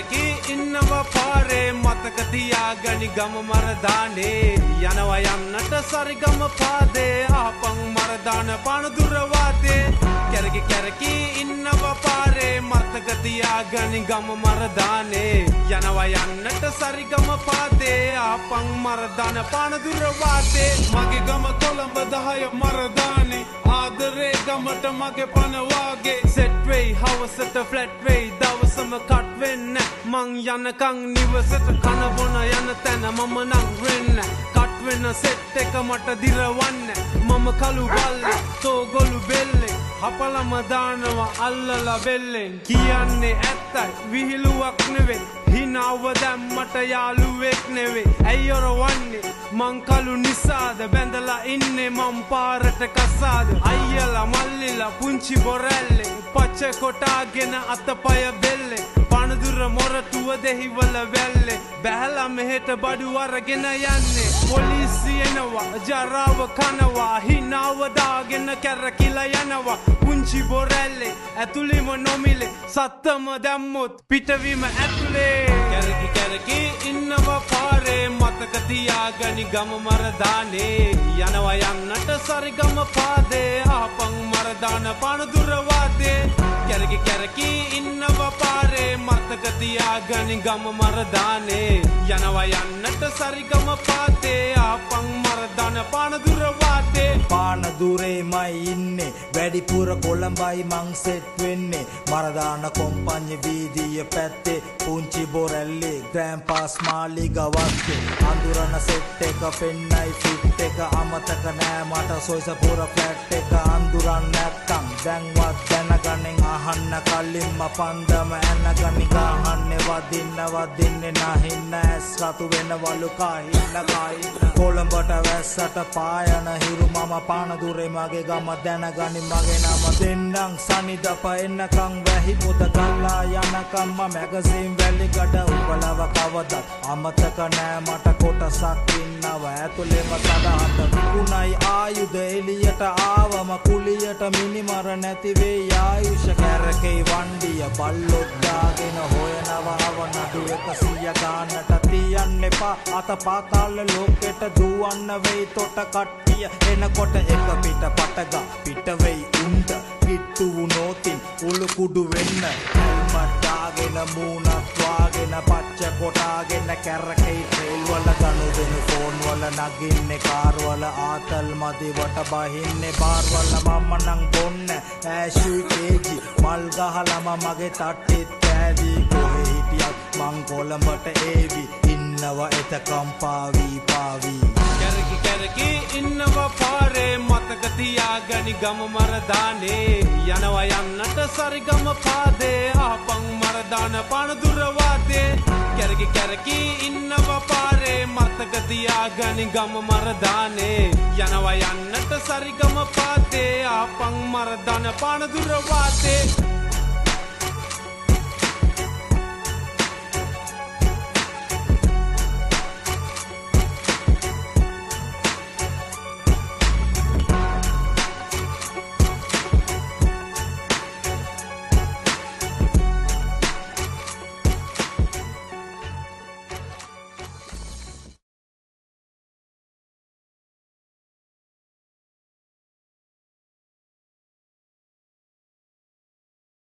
කැරකි ඉන්නවා පාරේ මතක තියාගනි ගම මරදානේ යනවා යන්නට සරිගම පාදේ ආපන් මරදාන පනදුර වාතේ කැරකි ඉන්නවා පාරේ මතක තියාගනි ගම මරදානේ යනවා යන්නට සරිගම පාදේ ආපන් මරදාන පනදුර වාතේ මගේ ගම කොළඹ 10 මරදානේ ආදරේ ගමට මගේ පන වාගේ සෙට් වෙයි හවසට ෆ්ලැට් වෙයි දවසම කට් වෙන්න මං යනකං නිවසට කන බොන යන තැන මම නං වෙන්න කට් වෙන සෙට් එක මට දිරවන්න මම කළු බල්ලේ තෝගොළු බෙල්ලේ හපලම දානවා අල්ලලා බෙල්ලෙන් කියන්නේ ඇත්තයි විහිළුවක් නෙවෙයි හිනාව දැම්මට යාළුවෙක් නෙවෙයි ඇයි ඔරවන්නේ මං කළු නිසාද බැඳලා ඉන්නේ මං පාරට කසාද අයියලා මල්ලිලා පුංචි බොරැල්ලේ පච්ච කොටාගෙන අතපය බෙල්ලේ පනදුර මොරටුව දෙහිවල වැල්ලේ බැහැලා මෙහෙට බඩු අරගෙන යන්නේ පොලිසිය එනවා ජරාව කනවා හිනාව දාගෙන කැරකිලා යනවා පුංචි බොරැල්ලේ ඇතුළෙම නොමිලේ සත්තම දැම්මොත් පිටවීම ඇතුලේ කැරකි ඉන්නවා පාරේ මතක තියාගනි ගම මරදානේ යනවා යන්නට සරිගම පාදේ ආපන් මරදාන පනදුර වාතේ කැරකි ඉන්නවා පාරේ මතක තියාගනි ගම මරදානේ යනවා යන්නට සරිගම පාදේ ආපන් මරදාන පනදුර වාතේ පානදුරේමයි ඉන්නේ වැඩිපුර කොළඹයි මං සෙට් වෙන්නේ මරදාන කොම්පඤ්ඤ වීදිය පැත්තේ පුංචි බොරැල්ලේ ග්‍රෑන්ඩ් පාස් මාලි ගවස්සේ අඳුරන සෙට් එක පෙන්නයි ෆිට් එක අමතක නෑ මට සොයිසපුර ෆ්ලැට් එක අඳුරන් නැත්තම් දැන්වත් දැනගනින් අහන්න කලින්ම පන්දම ඇනගනි ගහන්නේ වදින්නේ නැහින්න ඇස් රතු වෙනවලු කාහින්න කොළඹට වැස්සට පායන හිරු මම පානදුරේ මගේ ගම දැනගනි මගේ නම දෙන්නම් සනිදප එන්නකම් වැහි පොත ගල්ලා යනකම් මැගසින් වැලි ගඩ උඹලව කවදත් අමතක නෑ මට කොටසක් ඉන්නව ඇතුළේම තදහත විකුණයි ආයුධ එළියට ආවම කුලියට මිනිමර නැති වෙයි ආයුෂ කැරකේ වණ්ඩිය බල්ලොත් දාගෙන හොයනවා අවනඩු 100 ගානට තියන්න එපා අත පාතාල ලෝකෙට දුවන්න වෙයි තොට කට්ටිය එනකොට එක පිට පටගා පිට වෙයි උන්ට කිට්ටු වුණොතින් උළු කුඩු වෙන්න හෙල්මට් දාගෙන මූණත් වාගෙන පච්ච කොටාගෙන කැරකේ ට්‍රේල් වල ගනුදෙනු ෆෝන් වල නගින්නේ කාර් වල ආතල් මදි වට බහින්නේ බාර් වල මම නම් බොන්න ඇෂුයි කේජි මල් ගහලම මගේ තට්ටෙත් පෑදී කොහෙ හිටියත් මං කොළඹට ඒවි ඉන්නවා එතකම් පාවි කැරකි ඉන්නවා පාරේ මතක තියාගනි ගම මරදානේ යනවා යන්නට සරිගම පාදේ ආපන් මරදාන පනදුර වාතේ කැරකි ඉන්නවා පාරේ මතක තියාගනි ගම මරදානේ යනවා යන්නට සරිගම පාදේ ආපන් මරදාන පනදුර වාතේ